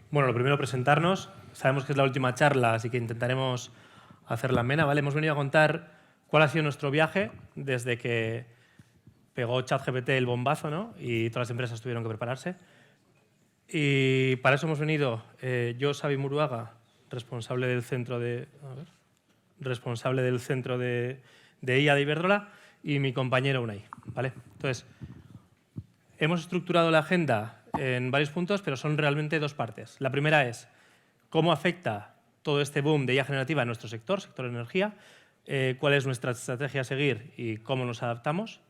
Bueno, lo primero, presentarnos. Sabemos que es la última charla, así que intentaremos hacerla amena, ¿vale? Hemos venido a contar cuál ha sido nuestro viaje desde que pegó ChatGPT el bombazo, ¿no? Y todas las empresas tuvieron que prepararse. Y para eso hemos venido yo, Xavi Muruaga, responsable del centro de IA de Iberdrola, y mi compañero Unai, ¿vale? Entonces, hemos estructurado la agenda en varios puntos, pero son realmente dos partes. La primera es cómo afecta todo este boom de IA generativa a nuestro sector de energía, cuál es nuestra estrategia a seguir y cómo nos adaptamos.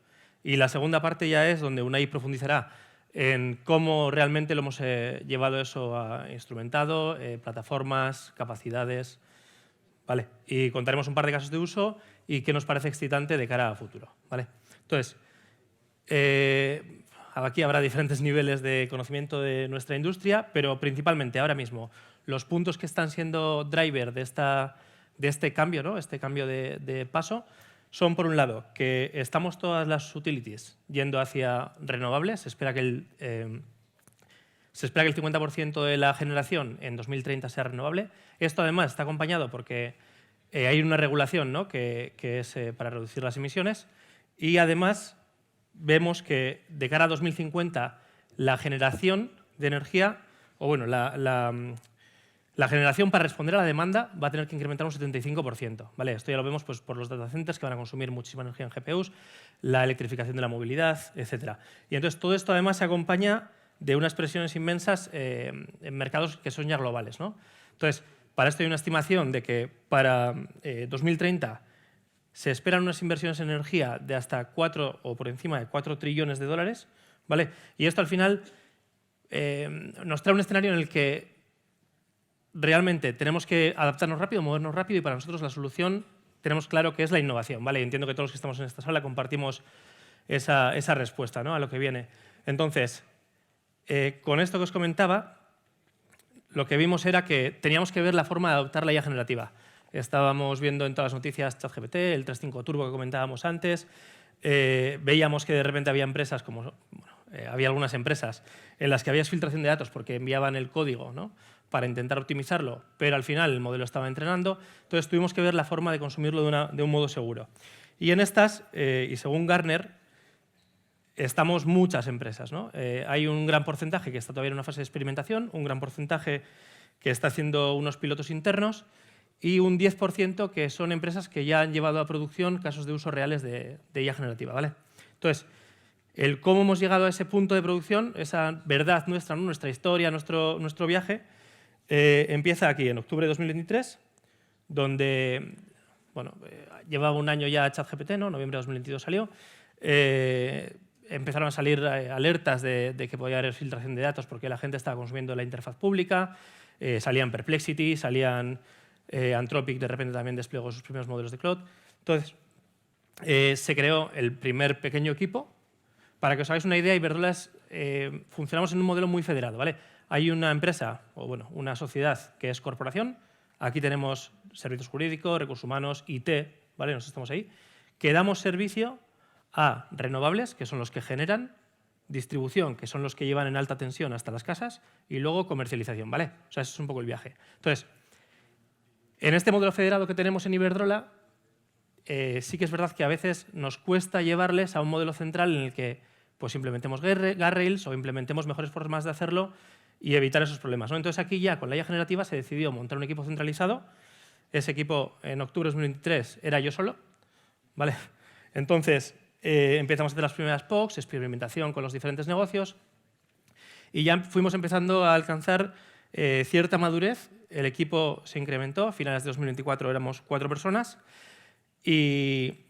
Y la segunda parte ya es donde Unai profundizará en cómo realmente lo hemos llevado eso a instrumentado, plataformas, capacidades, ¿vale? Y contaremos un par de casos de uso y qué nos parece excitante de cara a futuro, ¿vale? Entonces, aquí habrá diferentes niveles de conocimiento de nuestra industria, pero principalmente ahora mismo los puntos que están siendo driver de este cambio, ¿no? Este cambio de paso, son, por un lado, que estamos todas las utilities yendo hacia renovables. Se espera que el 50% de la generación en 2030 sea renovable. Esto, además, está acompañado porque hay una regulación, ¿no? que es para reducir las emisiones, y además vemos que de cara a 2050 la generación de energía, o bueno, la generación para responder a la demanda va a tener que incrementar un 75%. ¿Vale? Esto ya lo vemos pues, por los data centers que van a consumir muchísima energía en GPUs, la electrificación de la movilidad, etc. Y entonces todo esto además se acompaña de unas presiones inmensas en mercados que son ya globales, ¿no? Entonces, para esto hay una estimación de que para 2030 se esperan unas inversiones en energía de hasta 4 o por encima de 4 trillones de dólares, ¿vale? Y esto al final nos trae un escenario en el que realmente tenemos que adaptarnos rápido, movernos rápido, y para nosotros la solución tenemos claro que es la innovación, ¿vale? Entiendo que todos los que estamos en esta sala compartimos esa respuesta, ¿no? A lo que viene. Entonces, con esto que os comentaba, lo que vimos era que teníamos que ver la forma de adoptar la IA generativa. Estábamos viendo en todas las noticias ChatGPT, el 3.5 Turbo que comentábamos antes, veíamos que de repente había empresas como, había algunas empresas en las que había filtración de datos porque enviaban el código, ¿no? Para intentar optimizarlo, pero al final el modelo estaba entrenando. Entonces tuvimos que ver la forma de consumirlo de un modo seguro. Y en estas, y según Gartner, estamos muchas empresas, ¿no? Hay un gran porcentaje que está todavía en una fase de experimentación, un gran porcentaje que está haciendo unos pilotos internos, y un 10% que son empresas que ya han llevado a producción casos de uso reales de IA generativa, ¿vale? Entonces, el cómo hemos llegado a ese punto de producción, esa verdad nuestra, ¿no? Nuestra historia, nuestro viaje, empieza aquí, en octubre de 2023, donde, bueno, llevaba un año ya ChatGPT, ¿no? Noviembre de 2022 salió. Empezaron a salir alertas de que podía haber filtración de datos porque la gente estaba consumiendo la interfaz pública, salían Perplexity, salían Anthropic, de repente también desplegó sus primeros modelos de cloud. Entonces, se creó el primer pequeño equipo. Para que os hagáis una idea, Iberdrola funcionamos en un modelo muy federado, ¿vale? Hay una empresa, o bueno, una sociedad que es corporación. Aquí tenemos servicios jurídicos, recursos humanos, IT, ¿vale? Nos estamos ahí. Que damos servicio a renovables, que son los que generan, distribución, que son los que llevan en alta tensión hasta las casas, y luego comercialización, ¿vale? O sea, ese es un poco el viaje. Entonces, en este modelo federado que tenemos en Iberdrola, sí que es verdad que a veces nos cuesta llevarles a un modelo central en el que pues, implementemos guardrails o implementemos mejores formas de hacerlo y evitar esos problemas, ¿no? Entonces aquí ya con la IA generativa se decidió montar un equipo centralizado. Ese equipo en octubre de 2023 era yo solo, ¿vale? Entonces empezamos a hacer las primeras POCs, experimentación con los diferentes negocios, y ya fuimos empezando a alcanzar cierta madurez. El equipo se incrementó, a finales de 2024 éramos 4 personas, y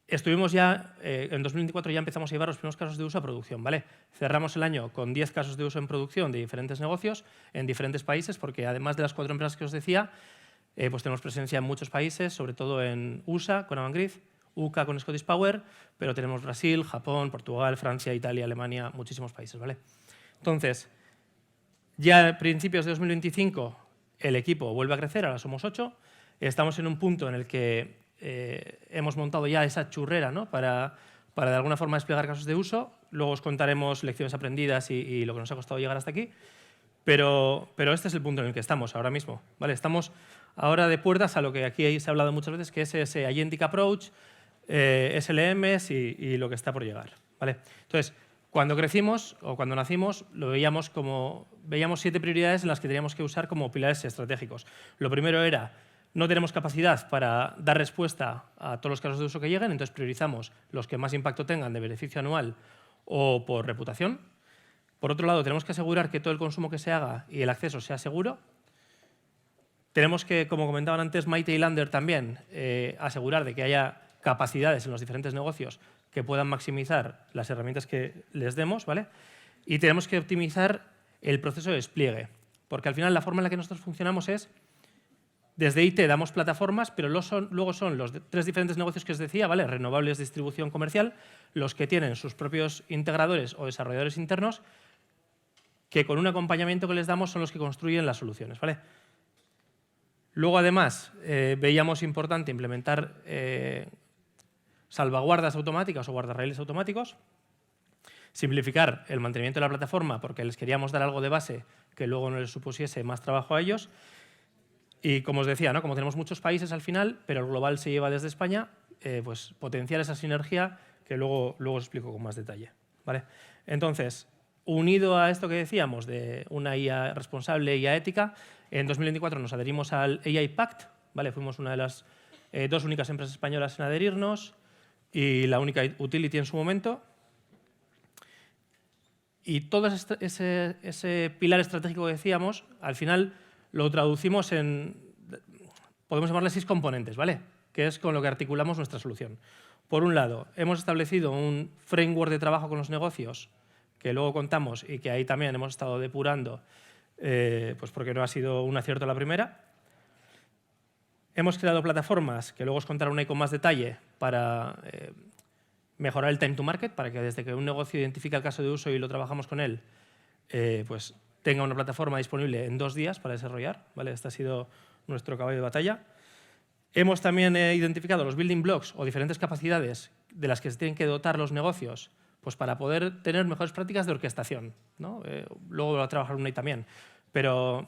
estuvimos ya, en 2024 ya empezamos a llevar los primeros casos de uso a producción, ¿vale? Cerramos el año con 10 casos de uso en producción de diferentes negocios en diferentes países, porque además de las 4 empresas que os decía, pues tenemos presencia en muchos países, sobre todo en USA con Avangrid, UK con Scottish Power, pero tenemos Brasil, Japón, Portugal, Francia, Italia, Alemania, muchísimos países, ¿vale? Entonces, ya a principios de 2025 el equipo vuelve a crecer, ahora somos 8. Estamos en un punto en el que hemos montado ya esa churrera, ¿no? para de alguna forma desplegar casos de uso. Luego os contaremos lecciones aprendidas y lo que nos ha costado llegar hasta aquí. Pero este es el punto en el que estamos ahora mismo, ¿vale? Estamos ahora de puertas a lo que aquí se ha hablado muchas veces, que es ese Agentic Approach, SLMs y lo que está por llegar, ¿vale? Entonces, cuando crecimos o cuando nacimos, veíamos 7 prioridades en las que teníamos que usar como pilares estratégicos. Lo primero era, no tenemos capacidad para dar respuesta a todos los casos de uso que lleguen, entonces priorizamos los que más impacto tengan de beneficio anual o por reputación. Por otro lado, tenemos que asegurar que todo el consumo que se haga y el acceso sea seguro. Tenemos que, como comentaban antes Maite y Lander también, asegurar de que haya capacidades en los diferentes negocios que puedan maximizar las herramientas que les demos, ¿vale? Y tenemos que optimizar el proceso de despliegue, porque al final la forma en la que nosotros funcionamos es, desde IT damos plataformas, pero luego son los 3 diferentes negocios que os decía, ¿vale? Renovables, distribución comercial, los que tienen sus propios integradores o desarrolladores internos, que con un acompañamiento que les damos son los que construyen las soluciones, ¿vale? Luego, además, veíamos importante implementar salvaguardas automáticas o guardarraíles automáticos, simplificar el mantenimiento de la plataforma porque les queríamos dar algo de base que luego no les supusiese más trabajo a ellos. Y como os decía, ¿no? Como tenemos muchos países al final, pero el global se lleva desde España, pues potenciar esa sinergia que luego os explico con más detalle, ¿vale? Entonces, unido a esto que decíamos de una IA responsable y IA ética, en 2024 nos adherimos al AI Pact, ¿vale? Fuimos una de las 2 únicas empresas españolas en adherirnos y la única utility en su momento. Y todo ese pilar estratégico que decíamos, al final lo traducimos en, podemos llamarle 6 componentes, ¿vale? Que es con lo que articulamos nuestra solución. Por un lado, hemos establecido un framework de trabajo con los negocios que luego contamos y que ahí también hemos estado depurando, pues porque no ha sido un acierto la primera. Hemos creado plataformas, que luego os contaré una con más detalle, para mejorar el time to market, para que desde que un negocio identifica el caso de uso y lo trabajamos con él, pues tenga una plataforma disponible en 2 días para desarrollar, ¿vale? Este ha sido nuestro caballo de batalla. Hemos también identificado los building blocks o diferentes capacidades de las que se tienen que dotar los negocios, pues para poder tener mejores prácticas de orquestación, ¿no? Luego voy a trabajar una ahí también, pero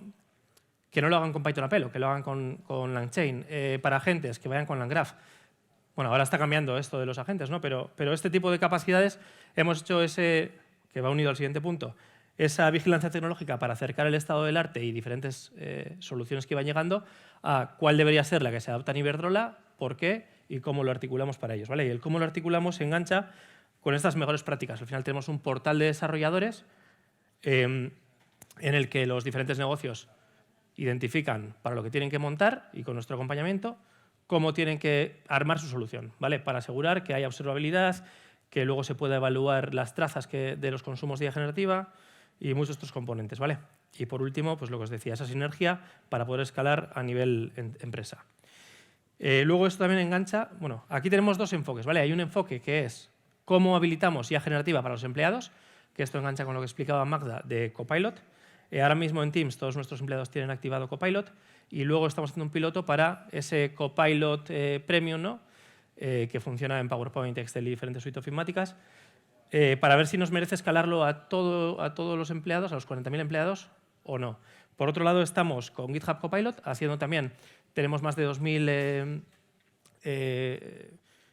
que no lo hagan con Python Apelo, que lo hagan con LangChain, para agentes que vayan con LangGraph. Bueno, ahora está cambiando esto de los agentes, ¿no? Pero este tipo de capacidades hemos hecho ese, que va unido al siguiente punto, esa vigilancia tecnológica para acercar el estado del arte y diferentes soluciones que iban llegando a cuál debería ser la que se adapta en Iberdrola, por qué y cómo lo articulamos para ellos, ¿vale? Y el cómo lo articulamos se engancha con estas mejores prácticas. Al final tenemos un portal de desarrolladores en el que los diferentes negocios identifican para lo que tienen que montar y con nuestro acompañamiento cómo tienen que armar su solución, ¿vale? Para asegurar que haya observabilidad, que luego se pueda evaluar las trazas de los consumos de IA generativa y muchos otros componentes, ¿vale? Y por último, pues lo que os decía, esa sinergia para poder escalar a nivel empresa. Luego esto también engancha, bueno, aquí tenemos 2 enfoques, ¿vale? Hay un enfoque que es cómo habilitamos IA generativa para los empleados, que esto engancha con lo que explicaba Magda de Copilot. Ahora mismo en Teams todos nuestros empleados tienen activado Copilot y luego estamos haciendo un piloto para ese Copilot Premium, ¿no? Que funciona en PowerPoint, Excel y diferentes suites ofimáticas, para ver si nos merece escalarlo a todos los empleados, a los 40.000 empleados o no. Por otro lado, estamos con GitHub Copilot, haciendo también, tenemos más de 2.000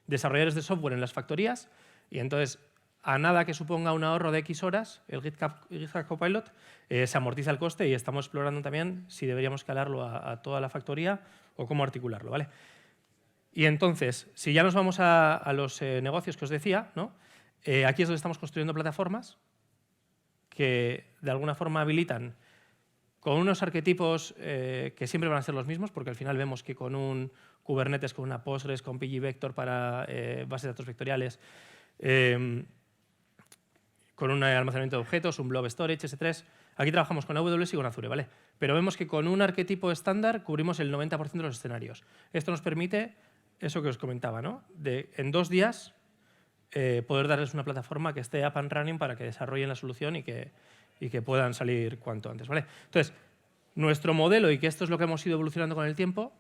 desarrolladores de software en las factorías y entonces, a nada que suponga un ahorro de X horas, el GitHub Copilot se amortiza el coste y estamos explorando también si deberíamos escalarlo a toda la factoría o cómo articularlo, ¿vale? Y entonces, si ya nos vamos a los negocios que os decía, ¿no? Aquí es donde estamos construyendo plataformas que de alguna forma habilitan con unos arquetipos que siempre van a ser los mismos, porque al final vemos que con un Kubernetes, con una Postgres, con pgvector para bases de datos vectoriales, con un almacenamiento de objetos, un blob storage, S3. Aquí trabajamos con AWS y con Azure, ¿vale? Pero vemos que con un arquetipo estándar cubrimos el 90% de los escenarios. Esto nos permite, eso que os comentaba, ¿no? De en 2 días poder darles una plataforma que esté up and running para que desarrollen la solución y que puedan salir cuanto antes, ¿vale? Entonces, nuestro modelo, y que esto es lo que hemos ido evolucionando con el tiempo,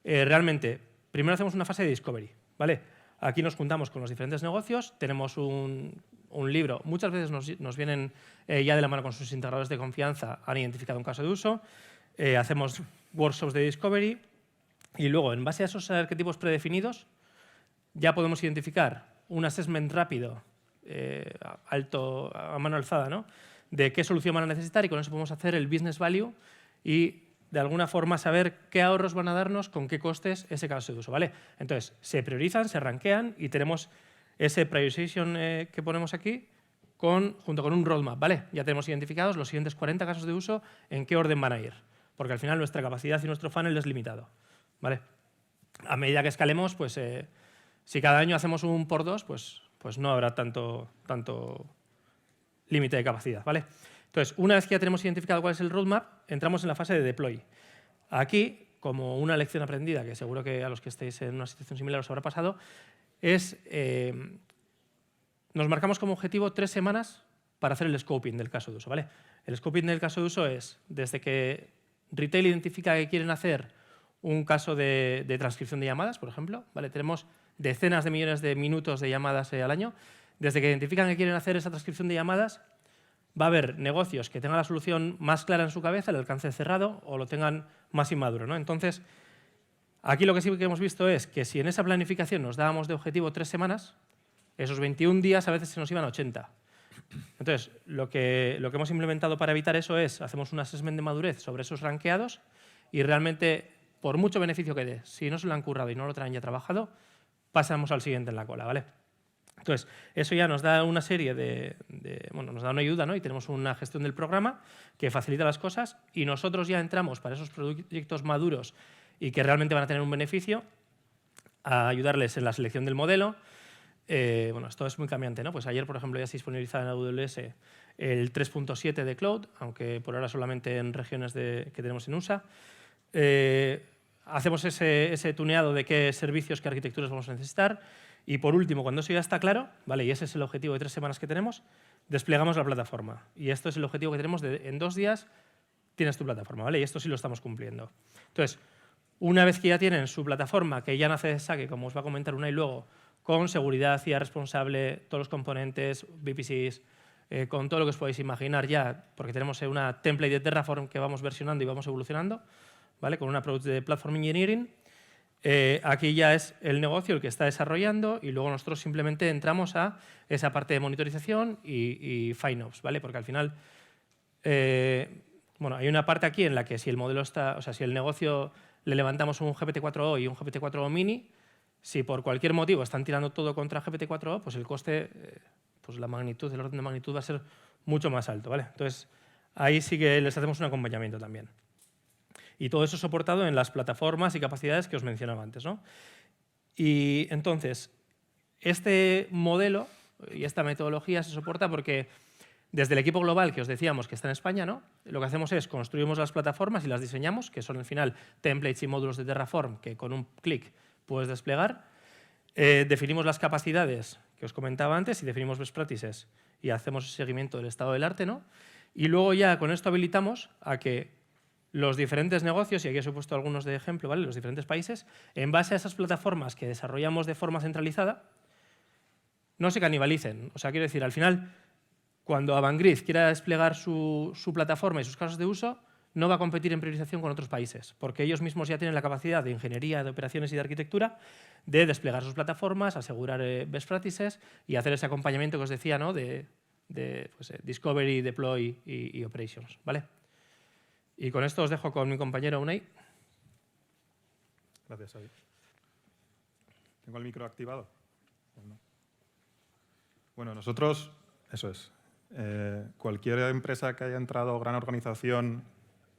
realmente, primero hacemos una fase de discovery, ¿vale? Aquí nos juntamos con los diferentes negocios, tenemos un libro, muchas veces nos vienen ya de la mano con sus integradores de confianza, han identificado un caso de uso, hacemos workshops de discovery y luego, en base a esos arquetipos predefinidos, ya podemos identificar un assessment rápido, alto, a mano alzada, ¿no?, de qué solución van a necesitar, y con eso podemos hacer el business value y de alguna forma saber qué ahorros van a darnos con qué costes ese caso de uso, ¿vale? Entonces, se priorizan, se rankean y tenemos ese priorization que ponemos aquí junto con un roadmap, ¿vale? Ya tenemos identificados los siguientes 40 casos de uso, en qué orden van a ir, porque al final nuestra capacidad y nuestro funnel es limitado, ¿vale? A medida que escalemos, pues si cada año hacemos un por 2, pues no habrá tanto límite de capacidad, ¿vale? Entonces, una vez que ya tenemos identificado cuál es el roadmap, entramos en la fase de deploy. Aquí, como una lección aprendida, que seguro que a los que estéis en una situación similar os habrá pasado, es nos marcamos como objetivo 3 semanas para hacer el scoping del caso de uso, ¿vale? El scoping del caso de uso es desde que Retail identifica que quieren hacer un caso de transcripción de llamadas, por ejemplo, ¿vale? Tenemos decenas de millones de minutos de llamadas al año. Desde que identifican que quieren hacer esa transcripción de llamadas, va a haber negocios que tengan la solución más clara en su cabeza, el alcance cerrado, o lo tengan más inmaduro, ¿no? Entonces, aquí lo que sí que hemos visto es que si en esa planificación nos dábamos de objetivo 3 semanas, esos 21 días a veces se nos iban a 80. Entonces, lo que hemos implementado para evitar eso es, hacemos un assessment de madurez sobre esos rankeados y realmente, por mucho beneficio que dé, si no se lo han currado y no lo traen ya trabajado, pasamos al siguiente en la cola, ¿vale? Entonces, eso ya nos da una serie bueno, nos da una ayuda, ¿no? Y tenemos una gestión del programa que facilita las cosas y nosotros ya entramos para esos proyectos maduros y que realmente van a tener un beneficio a ayudarles en la selección del modelo. Bueno, esto es muy cambiante, ¿no? Pues ayer, por ejemplo, ya se disponibilizaba en AWS el 3.7 de Cloud, aunque por ahora solamente en regiones que tenemos en USA. Hacemos ese tuneado de qué servicios, qué arquitecturas vamos a necesitar. Y por último, cuando eso ya está claro, ¿vale? Y ese es el objetivo de 3 semanas que tenemos, desplegamos la plataforma. Y esto es el objetivo que tenemos en 2 días tienes tu plataforma, ¿vale? Y esto sí lo estamos cumpliendo. Entonces, una vez que ya tienen su plataforma, que ya nace de saque, como os va a comentar Unai luego, con seguridad, CIA responsable, todos los componentes, VPCs, con todo lo que os podéis imaginar ya, porque tenemos una template de Terraform que vamos versionando y vamos evolucionando, ¿vale? Con un approach de Platform Engineering. Aquí ya es el negocio el que está desarrollando y luego nosotros simplemente entramos a esa parte de monitorización y FinOps, ¿vale? Porque al final, bueno, hay una parte aquí en la que si el modelo está, o sea, si el negocio le levantamos un GPT-4o y un GPT-4o mini, si por cualquier motivo están tirando todo contra GPT-4o, pues el coste, pues la magnitud, el orden de magnitud va a ser mucho más alto, ¿vale? Entonces, ahí sí que les hacemos un acompañamiento también. Y todo eso soportado en las plataformas y capacidades que os mencionaba antes, ¿no? Y entonces, este modelo y esta metodología se soporta porque desde el equipo global que os decíamos que está en España, ¿no? Lo que hacemos es construimos las plataformas y las diseñamos, que son al final templates y módulos de Terraform que con un clic puedes desplegar. Definimos las capacidades que os comentaba antes y definimos best practices y hacemos el seguimiento del estado del arte, ¿no? Y luego ya con esto habilitamos a que los diferentes negocios, y aquí os he puesto algunos de ejemplo, ¿vale? Los diferentes países, en base a esas plataformas que desarrollamos de forma centralizada, no se canibalicen. O sea, quiero decir, al final, cuando Avangrid quiera desplegar su plataforma y sus casos de uso, no va a competir en priorización con otros países, porque ellos mismos ya tienen la capacidad de ingeniería, de operaciones y de arquitectura de desplegar sus plataformas, asegurar best practices y hacer ese acompañamiento que os decía, ¿no? de discovery, deploy y operations, ¿vale? Y con esto os dejo con mi compañero Unai. Gracias, Xavi. ¿Tengo el micro activado? Bueno, nosotros, eso es. Cualquier empresa que haya entrado, gran organización,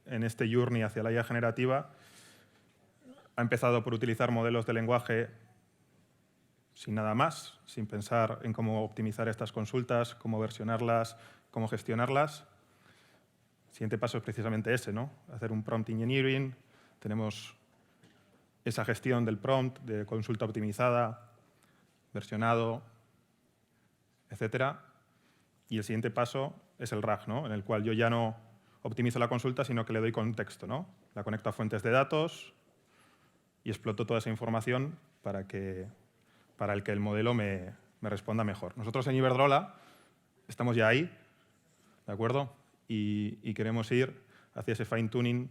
en este journey hacia la IA generativa, ha empezado por utilizar modelos de lenguaje sin nada más, sin pensar en cómo optimizar estas consultas, cómo versionarlas, cómo gestionarlas. El siguiente paso es precisamente ese, ¿no? Hacer un prompt engineering, tenemos esa gestión del prompt, de consulta optimizada, versionado, etcétera. Y el siguiente paso es el RAG, ¿no? En el cual yo ya no optimizo la consulta, sino que le doy contexto, ¿no? La conecto a fuentes de datos y exploto toda esa información para que para el que el modelo me responda mejor. Nosotros en Iberdrola estamos ya ahí, ¿de acuerdo? Y queremos ir hacia ese fine-tuning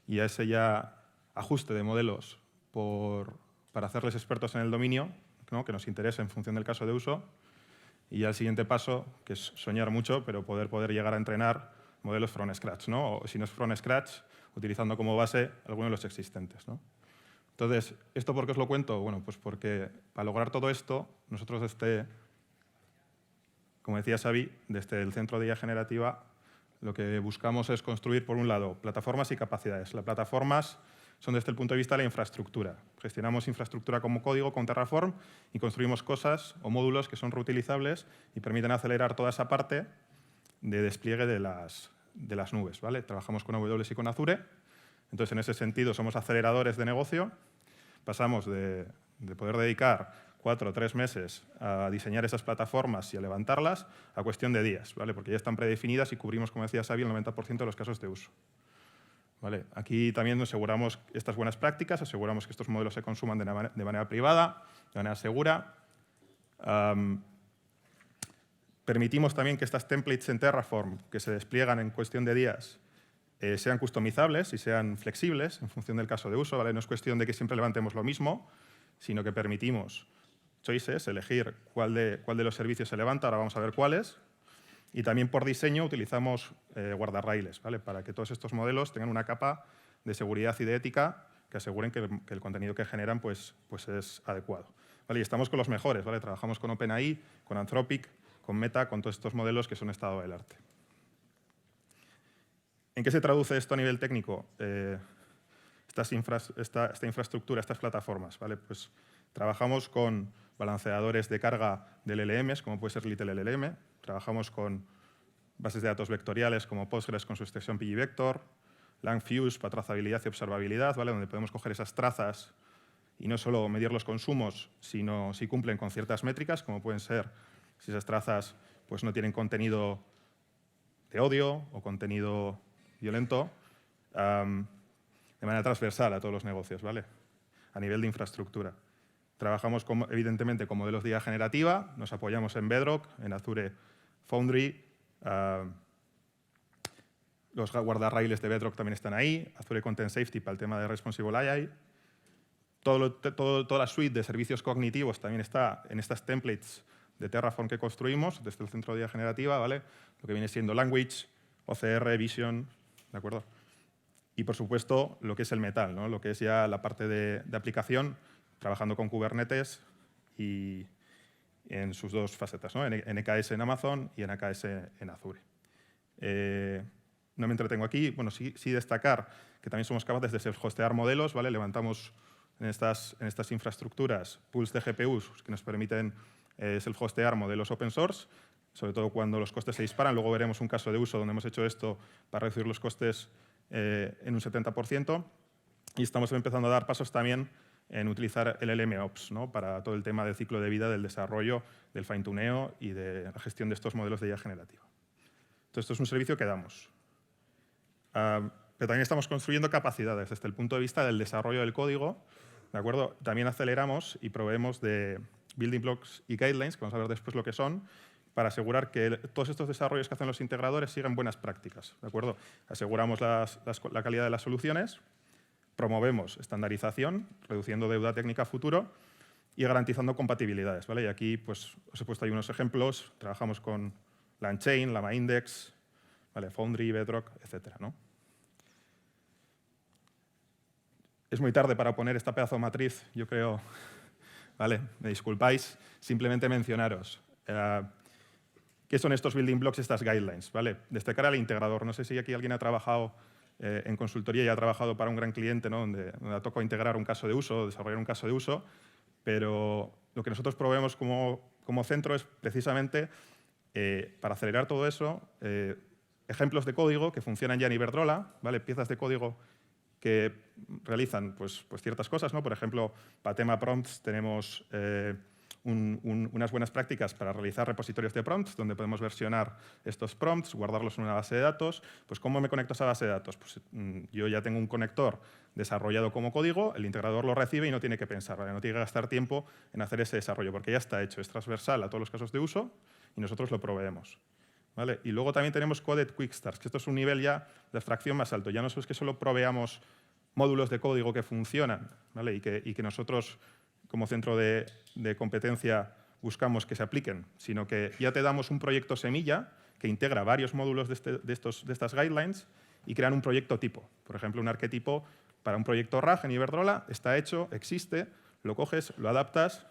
y a ese ya ajuste de modelos para hacerles expertos en el dominio, ¿no? Que nos interese en función del caso de uso. Y ya el siguiente paso, que es soñar mucho, pero poder llegar a entrenar modelos from scratch, ¿no? O si no es from scratch, utilizando como base algunos de los existentes, ¿no? Entonces, ¿esto por qué os lo cuento? Bueno, pues porque para lograr todo esto, nosotros como decía Xavi, desde el Centro de IA Generativa, lo que buscamos es construir, por un lado, plataformas y capacidades. Las plataformas son desde el punto de vista de la infraestructura. Gestionamos infraestructura como código con Terraform y construimos cosas o módulos que son reutilizables y permiten acelerar toda esa parte de despliegue de las nubes, ¿vale? Trabajamos con AWS y con Azure. Entonces, en ese sentido, somos aceleradores de negocio. Pasamos de poder dedicar 4 o 3 meses a diseñar esas plataformas y a levantarlas a cuestión de días, ¿vale? Porque ya están predefinidas y cubrimos, como decía Xavi, el 90% de los casos de uso. ¿Vale? Aquí también nos aseguramos estas buenas prácticas, aseguramos que estos modelos se consuman de manera privada, de manera segura. Permitimos también que estas templates en Terraform, que se despliegan en cuestión de días, sean customizables y sean flexibles en función del caso de uso, ¿vale? No es cuestión de que siempre levantemos lo mismo, sino que permitimos choices, elegir cuál de los servicios se levanta, ahora vamos a ver cuáles. Y también por diseño utilizamos guardarraíles, ¿vale? Para que todos estos modelos tengan una capa de seguridad y de ética que aseguren que el contenido que generan pues es adecuado. ¿Vale? Y estamos con los mejores, ¿vale? Trabajamos con OpenAI, con Anthropic, con Meta, con todos estos modelos que son estado del arte. ¿En qué se traduce esto a nivel técnico? Esta infraestructura, estas plataformas, ¿vale? Pues trabajamos con balanceadores de carga de LLMs, como puede ser Little LLM. Trabajamos con bases de datos vectoriales como Postgres con su extensión pgvector, Langfuse para trazabilidad y observabilidad, ¿vale? Donde podemos coger esas trazas y no solo medir los consumos, sino si cumplen con ciertas métricas, como pueden ser si esas trazas pues, no tienen contenido de odio o contenido violento, de manera transversal a todos los negocios, ¿vale? A nivel de infraestructura. Trabajamos, evidentemente, con modelos de IA generativa, nos apoyamos en Bedrock, en Azure Foundry, los guardarraíles de Bedrock también están ahí, Azure Content Safety para el tema de Responsible AI. Toda la suite de servicios cognitivos también está en estas templates de Terraform que construimos desde el Centro de IA Generativa, ¿vale? Lo que viene siendo Language, OCR, Vision, ¿de acuerdo? Y, por supuesto, lo que es el metal, ¿no? Lo que es ya la parte de aplicación, trabajando con Kubernetes y en sus dos facetas, ¿no? NKS en Amazon y NKS en Azure. No me entretengo aquí. Bueno, sí destacar que también somos capaces de self-hostear modelos, ¿vale? Levantamos en estas infraestructuras pools de GPUs que nos permiten self-hostear modelos open source, sobre todo cuando los costes se disparan. Luego veremos un caso de uso donde hemos hecho esto para reducir los costes en un 70%. Y estamos empezando a dar pasos también en utilizar el LLMOps, ¿no? Para todo el tema del ciclo de vida, del desarrollo, del fine-tuneo y de la gestión de estos modelos de IA generativa. Entonces, esto es un servicio que damos. Pero también estamos construyendo capacidades desde el punto de vista del desarrollo del código, ¿de acuerdo? También aceleramos y proveemos de building blocks y guidelines, que vamos a ver después lo que son, para asegurar que todos estos desarrollos que hacen los integradores siguen buenas prácticas, ¿de acuerdo? Aseguramos la calidad de las soluciones, promovemos estandarización, reduciendo deuda técnica a futuro y garantizando compatibilidades, ¿vale? Y aquí pues, os he puesto ahí unos ejemplos. Trabajamos con LangChain, LlamaIndex, ¿vale? Foundry, Bedrock, etcétera, ¿no? Es muy tarde para poner esta pedazo de matriz, yo creo. ¿Vale? Me disculpáis. Simplemente mencionaros. ¿Qué son estos building blocks, estas guidelines? ¿Vale? Destacar al integrador. No sé si aquí alguien ha trabajado en consultoría y ha trabajado para un gran cliente, ¿no? donde ha tocado integrar un caso de uso, desarrollar un caso de uso, pero lo que nosotros proveemos como centro es precisamente, para acelerar todo eso, ejemplos de código que funcionan ya en Iberdrola, ¿vale? Piezas de código que realizan pues ciertas cosas, ¿no? Por ejemplo, para tema prompts tenemos unas buenas prácticas para realizar repositorios de prompts, donde podemos versionar estos prompts, guardarlos en una base de datos. Pues, ¿cómo me conecto a esa base de datos? Pues, yo ya tengo un conector desarrollado como código, el integrador lo recibe y no tiene que pensar, ¿vale? No tiene que gastar tiempo en hacer ese desarrollo, porque ya está hecho, es transversal a todos los casos de uso y nosotros lo proveemos, ¿vale? Y luego también tenemos Coded Quick Starts, que esto es un nivel ya de abstracción más alto. Ya no es que solo proveamos módulos de código que funcionan, ¿vale? y que nosotros, como centro de competencia, buscamos que se apliquen, sino que ya te damos un proyecto semilla que integra varios módulos de estas guidelines y crean un proyecto tipo. Por ejemplo, un arquetipo para un proyecto RAG en Iberdrola está hecho, existe, lo coges, lo adaptas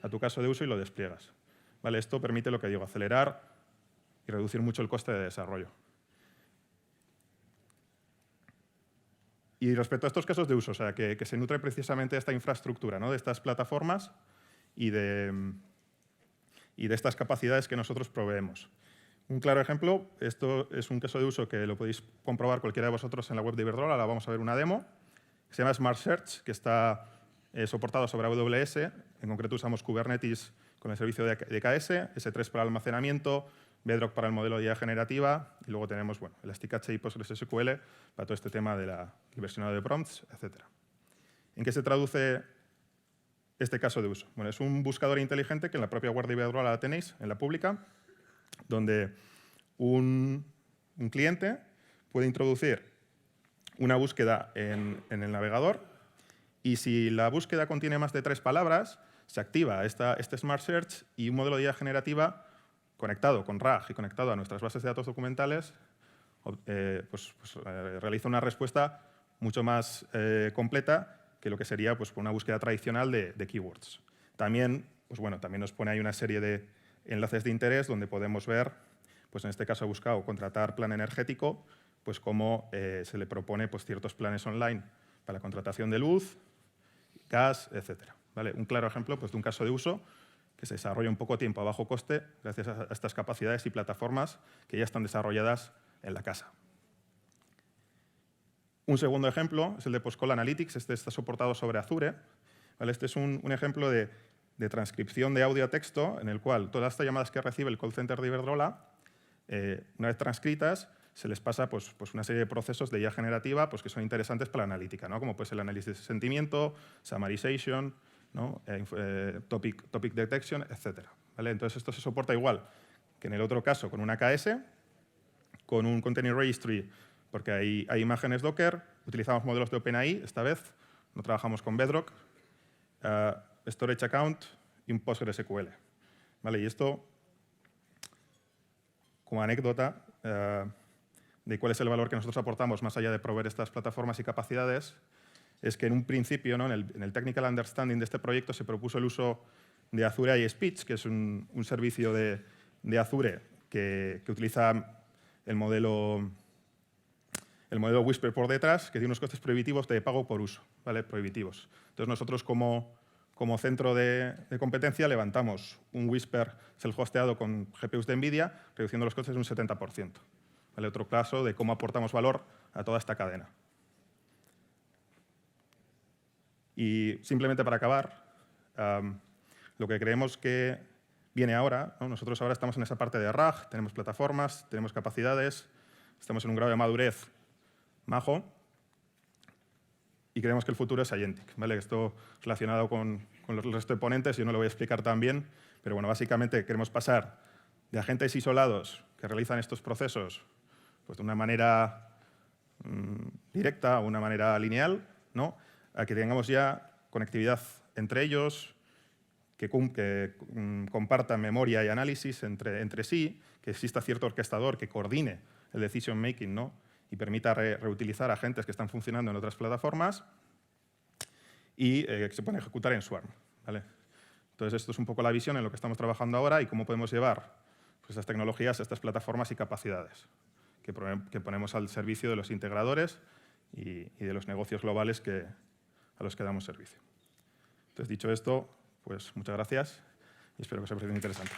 a tu caso de uso y lo despliegas, ¿vale? Esto permite, lo que digo, acelerar y reducir mucho el coste de desarrollo. Y respecto a estos casos de uso, o sea, que se nutre precisamente de esta infraestructura, ¿no? De estas plataformas y de estas capacidades que nosotros proveemos. Un claro ejemplo, esto es un caso de uso que lo podéis comprobar cualquiera de vosotros en la web de Iberdrola, ahora vamos a ver una demo, se llama Smart Search, que está soportado sobre AWS, en concreto usamos Kubernetes con el servicio de KS, S3 para el almacenamiento, Bedrock para el modelo de IA generativa, y luego tenemos, bueno, Elastic y PostgreSQL para todo este tema del versionado de prompts, etc. ¿En qué se traduce este caso de uso? Bueno, es un buscador inteligente que en la propia web de Iberdrola la tenéis, en la pública, donde un cliente puede introducir una búsqueda en el navegador y si la búsqueda contiene más de 3 palabras, se activa este Smart Search y un modelo de IA generativa conectado con RAG y conectado a nuestras bases de datos documentales, realiza una respuesta mucho más completa que lo que sería pues, una búsqueda tradicional de keywords. También, pues, bueno, también nos pone ahí una serie de enlaces de interés donde podemos ver, pues en este caso ha buscado contratar plan energético, pues cómo se le propone pues, ciertos planes online para la contratación de luz, gas, etc. ¿Vale? Un claro ejemplo pues, de un caso de uso que se desarrolla en poco tiempo a bajo coste gracias a estas capacidades y plataformas que ya están desarrolladas en la casa. Un segundo ejemplo es el de Postcall Analytics. Este está soportado sobre Azure. ¿Vale? Este es un ejemplo de transcripción de audio a texto en el cual todas estas llamadas que recibe el call center de Iberdrola, una vez transcritas, se les pasa pues, una serie de procesos de IA generativa pues, que son interesantes para la analítica, ¿no? Como pues, el análisis de sentimiento, summarization, ¿no? Topic detection, etc. ¿Vale? Entonces, esto se soporta igual que en el otro caso con una KS, con un Container Registry, porque hay imágenes Docker, utilizamos modelos de OpenAI esta vez, no trabajamos con Bedrock, Storage Account y un PostgreSQL. ¿Vale? Y esto, como anécdota de cuál es el valor que nosotros aportamos más allá de proveer estas plataformas y capacidades, es que en un principio, ¿no? en el Technical Understanding de este proyecto se propuso el uso de Azure AI Speech, que es un servicio de Azure que utiliza el modelo Whisper por detrás, que tiene unos costes prohibitivos de pago por uso, ¿vale? Prohibitivos. Entonces, nosotros como centro de competencia levantamos un Whisper self-hosteado con GPUs de NVIDIA, reduciendo los costes un 70%. ¿Vale? Otro caso de cómo aportamos valor a toda esta cadena. Y simplemente para acabar, lo que creemos que viene ahora, ¿no? Nosotros ahora estamos en esa parte de RAG, tenemos plataformas, tenemos capacidades, estamos en un grado de madurez majo y creemos que el futuro es Agentic. ¿Vale? Esto relacionado con el resto de ponentes, yo no lo voy a explicar tan bien, pero bueno, básicamente queremos pasar de agentes isolados que realizan estos procesos pues, de una manera directa o una manera lineal, ¿no? A que tengamos ya conectividad entre ellos, que compartan memoria y análisis entre sí, que exista cierto orquestador que coordine el decision making, ¿no? Y permita reutilizar agentes que están funcionando en otras plataformas y que se pueden ejecutar en Swarm. ¿Vale? Entonces, esto es un poco la visión en lo que estamos trabajando ahora y cómo podemos llevar pues, estas tecnologías, estas plataformas y capacidades que ponemos al servicio de los integradores y de los negocios globales a los que damos servicio. Entonces, dicho esto, pues muchas gracias y espero que os haya parecido interesante.